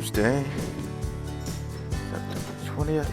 Tuesday, September 20th.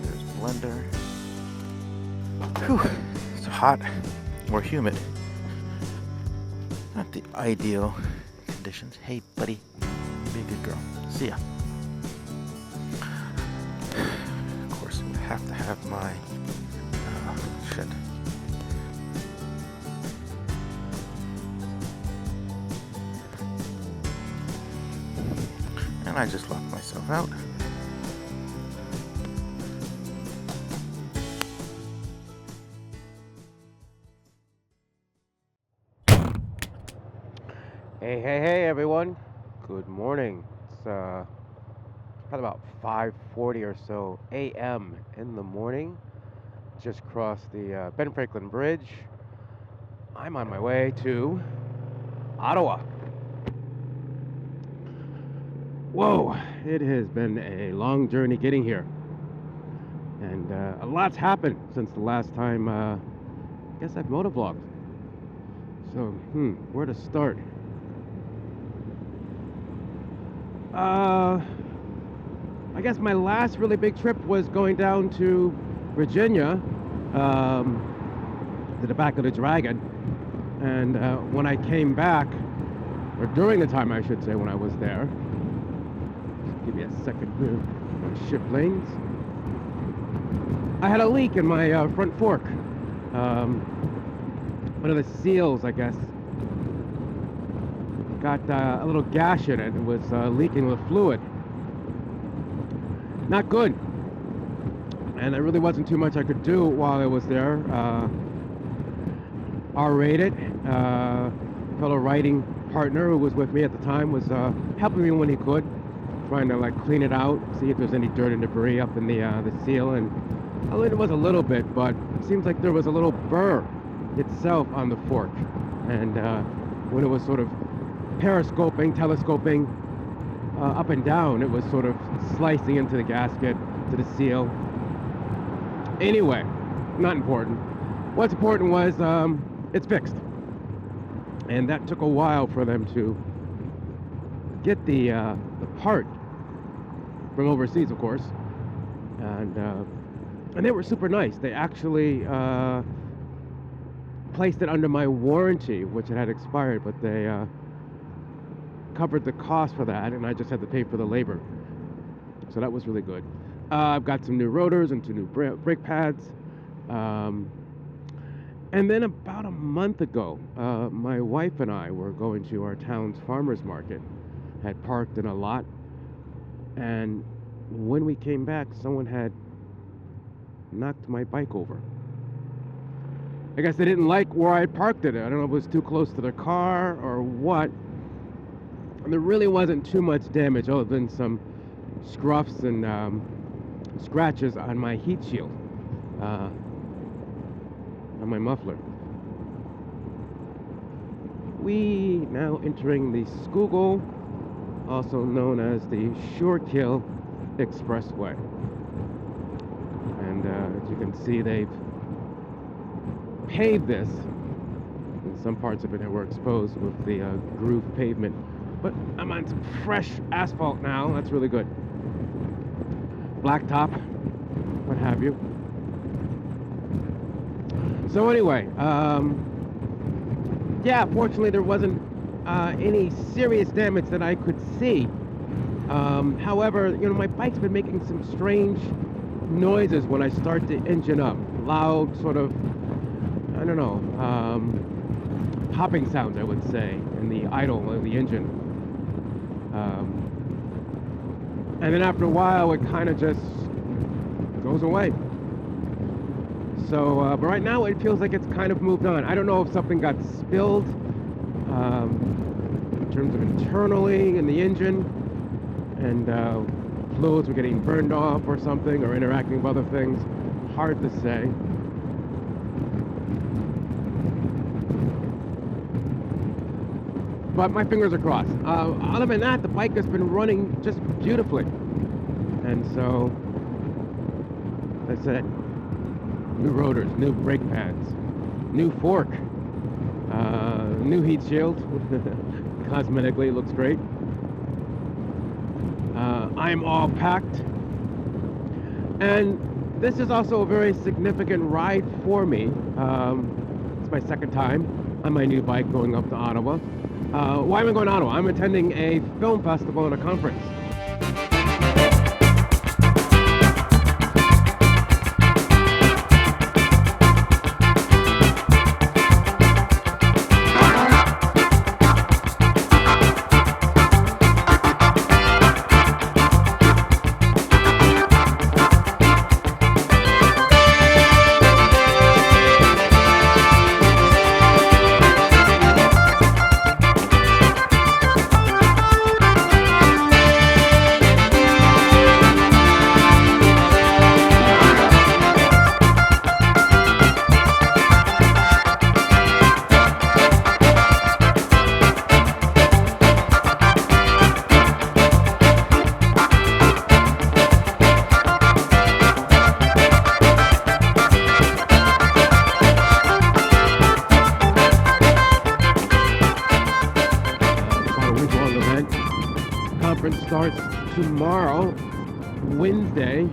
There's Blender. Whew, it's hot or humid. Not the ideal conditions. Hey, buddy, be a good girl. See ya. Of course, I have to have my shit. And I just locked myself out. Hey everyone, good morning. It's probably about 5:40 or so a.m. in the morning. Just crossed the Ben Franklin Bridge. I'm on my way to Ottawa. Whoa, it has been a long journey getting here. And a lot's happened since the last time I guess I've motovlogged. So, where to start? I guess my last really big trip was going down to Virginia, to the back of the Dragon. And when I came back, or during the time I should say when I was there, just give me a second here, shift lanes, I had a leak in my front fork. One of the seals, I guess, got a little gash in it. It was leaking with fluid. Not good. And there really wasn't too much I could do while I was there. R-rated. Fellow writing partner who was with me at the time was helping me when he could, trying to like clean it out, see if there's any dirt and debris up in the seal. And I mean, it was a little bit, but it seems like there was a little burr itself on the fork. And when it was sort of telescoping up and down, it was sort of slicing into the gasket, to the seal. Anyway, not important. What's important was it's fixed. And that took a while for them to get the part from overseas, of course. And they were super nice. They actually placed it under my warranty, which had expired, but they covered the cost for that, and I just had to pay for the labor. So that was really good. I've got some new rotors and 2 new brake pads. And then about a month ago, my wife and I were going to our town's farmer's market, had parked in a lot, and when we came back, someone had knocked my bike over. I guess they didn't like where I had parked it. I don't know if it was too close to their car or what. And there really wasn't too much damage other than some scruffs and scratches on my heat shield, on my muffler. We now entering the Scooterwolf, also known as the Schuylkill Expressway. And as you can see, they've paved this. And some parts of it were exposed with the groove pavement. But I'm on some fresh asphalt now. That's really good. Blacktop, what have you. So anyway, yeah, fortunately there wasn't any serious damage that I could see. However, you know, my bike's been making some strange noises when I start the engine up. Loud, sort of, I don't know, hopping sounds, I would say, in the idle of the engine. And then after a while, it kind of just goes away. So, but right now it feels like it's kind of moved on. I don't know if something got spilled in terms of internally in the engine, and fluids were getting burned off or something, or interacting with other things. Hard to say. But my fingers are crossed. Other than that, the bike has been running just beautifully. And so, as I said, new rotors, new brake pads, new fork, new heat shield. Cosmetically, it looks great. I'm all packed. And this is also a very significant ride for me. It's my second time on my new bike going up to Ottawa. Why am I going to Ottawa? I'm attending a film festival and a conference. Starts tomorrow, Wednesday,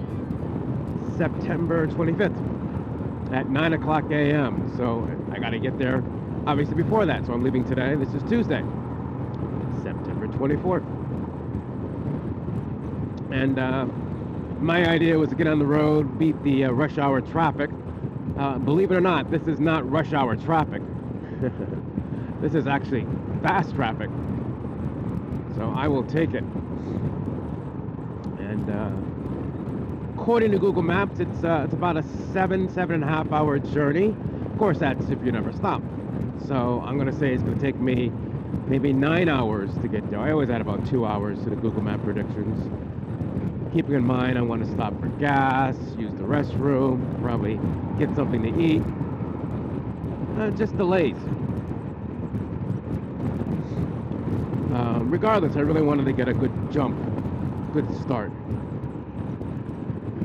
September 25th at 9 o'clock a.m. So I got to get there obviously before that. So I'm leaving today. This is Tuesday, September 24th. And my idea was to get on the road, beat the rush hour traffic. Believe it or not, this is not rush hour traffic. This is actually fast traffic. So I will take it. And according to Google Maps, it's about a 7.5 hour journey. Of course, that's if you never stop. So I'm going to say it's going to take me maybe 9 hours to get there. I always add about 2 hours to the Google Map predictions. Keeping in mind, I want to stop for gas, use the restroom, probably get something to eat. Just delays. Regardless, I really wanted to get a good jump, good start.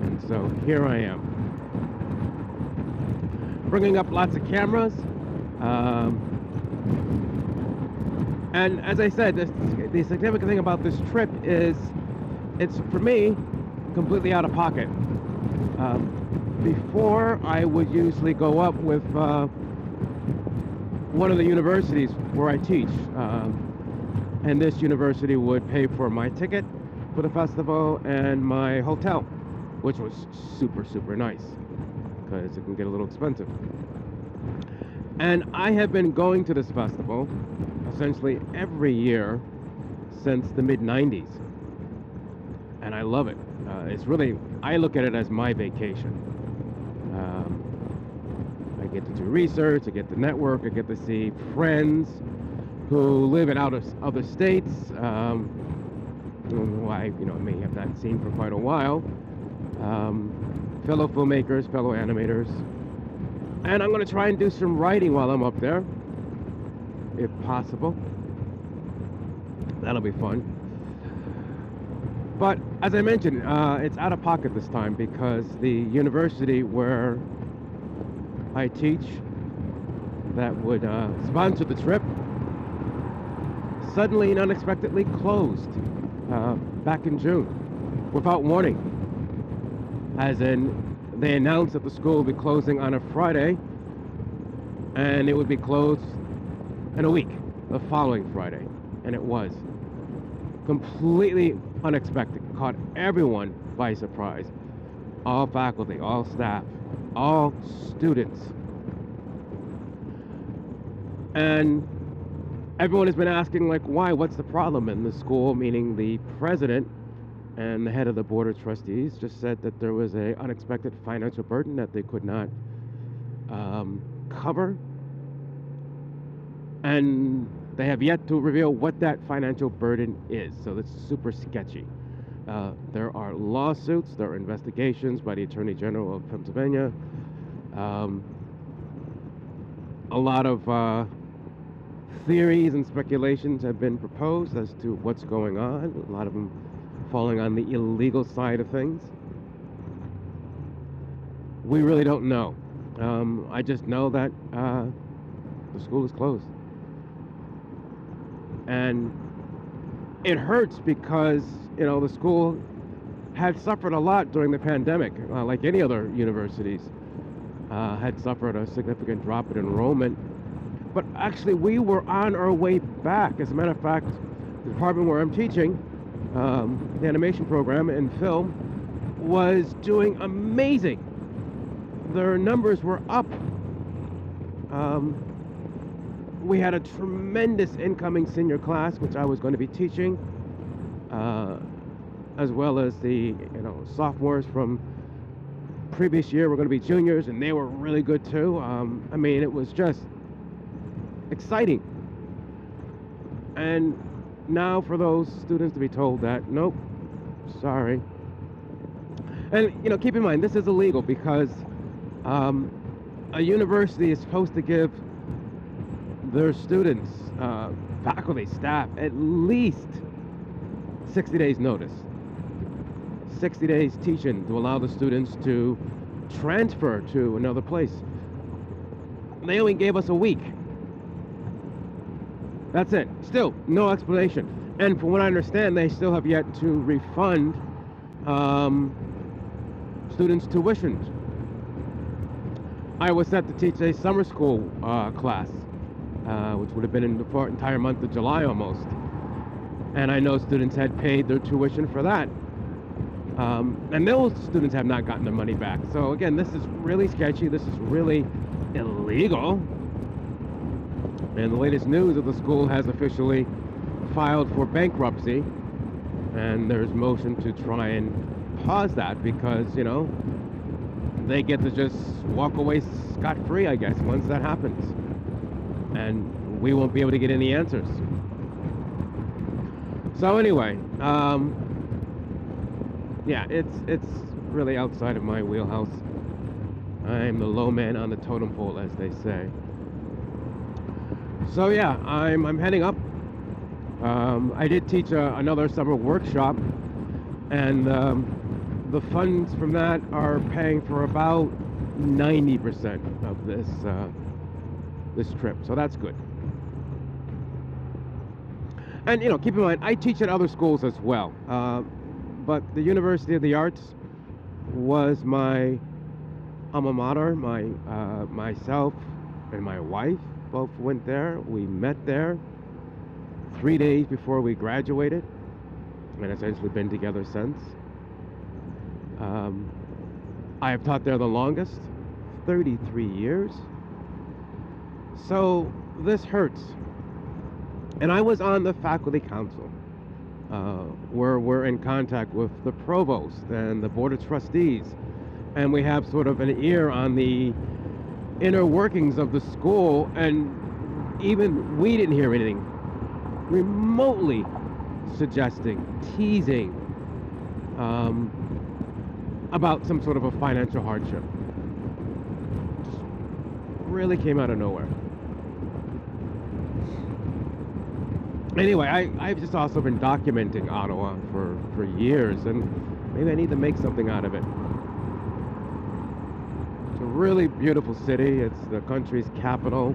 And so here I am. Bringing up lots of cameras. And as I said, the significant thing about this trip is it's, for me, completely out of pocket. Before, I would usually go up with one of the universities where I teach. And this university would pay for my ticket for the festival and my hotel, which was super, super nice because it can get a little expensive. And I have been going to this festival essentially every year since the mid-90s. And I love it. It's really, I look at it as my vacation. I get to do research, I get to network, I get to see friends who live in other states, who I may have not seen for quite a while, fellow filmmakers, fellow animators, and I'm going to try and do some writing while I'm up there, if possible. That'll be fun. But as I mentioned, it's out of pocket this time because the university where I teach that would sponsor the trip suddenly and unexpectedly closed back in June without warning. As in, they announced that the school would be closing on a Friday and it would be closed in a week, the following Friday. And it was completely unexpected, caught everyone by surprise. All faculty, all staff, all students. And everyone has been asking, like, why? What's the problem? And the school, meaning the president and the head of the board of trustees, just said that there was an unexpected financial burden that they could not cover. And they have yet to reveal what that financial burden is. So it's super sketchy. There are lawsuits, there are investigations by the Attorney General of Pennsylvania. A lot of theories and speculations have been proposed as to what's going on. A lot of them falling on the illegal side of things. We really don't know. I just know that the school is closed. And it hurts because, you know, the school had suffered a lot during the pandemic, like any other universities, had suffered a significant drop in enrollment. But actually, we were on our way back. As a matter of fact, the department where I'm teaching, the animation program in film, was doing amazing. Their numbers were up. We had a tremendous incoming senior class, which I was going to be teaching, as well as the sophomores from previous year were going to be juniors, and they were really good too. I mean, it was just exciting. And now for those students to be told that, nope, sorry. And keep in mind, this is illegal because a university is supposed to give their students, faculty, staff, at least 60 days notice. 60 days teaching to allow the students to transfer to another place. They only gave us a week. That's it. Still, no explanation. And from what I understand, they still have yet to refund students' tuition. I was set to teach a summer school class, which would have been in the entire month of July almost. And I know students had paid their tuition for that. And those students have not gotten their money back. So again, this is really sketchy. This is really illegal. And the latest news of the school has officially filed for bankruptcy. And there's motion to try and pause that because, they get to just walk away scot-free, I guess, once that happens. And we won't be able to get any answers. So anyway, yeah, it's really outside of my wheelhouse. I'm the low man on the totem pole, as they say. So yeah, I'm heading up. I did teach another summer workshop, and the funds from that are paying for about 90% of this trip, so that's good. And keep in mind, I teach at other schools as well. But the University of the Arts was my alma mater. Myself and my wife both went there. We met there 3 days before we graduated, and essentially been together since. I have taught there the longest, 33 years. So this hurts. And I was on the faculty council, where we're in contact with the provost and the board of trustees, and we have sort of an ear on the inner workings of the school, and even we didn't hear anything remotely suggesting, teasing about some sort of a financial hardship. Just really came out of nowhere. Anyway, I've just also been documenting Ottawa for years, and maybe I need to make something out of it. It's a really beautiful city. It's the country's capital.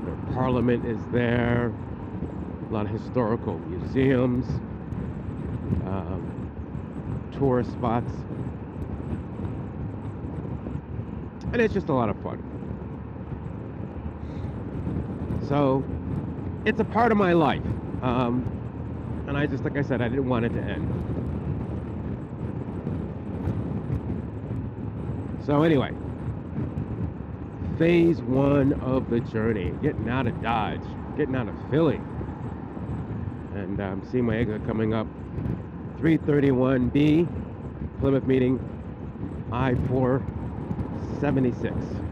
The parliament is there. A lot of historical museums, tourist spots. And it's just a lot of fun. So, it's a part of my life, and I just, like I said, I didn't want it to end. So anyway, phase 1 of the journey, getting out of Dodge, getting out of Philly, and seeing my exit coming up, 331B, Plymouth meeting, I-476.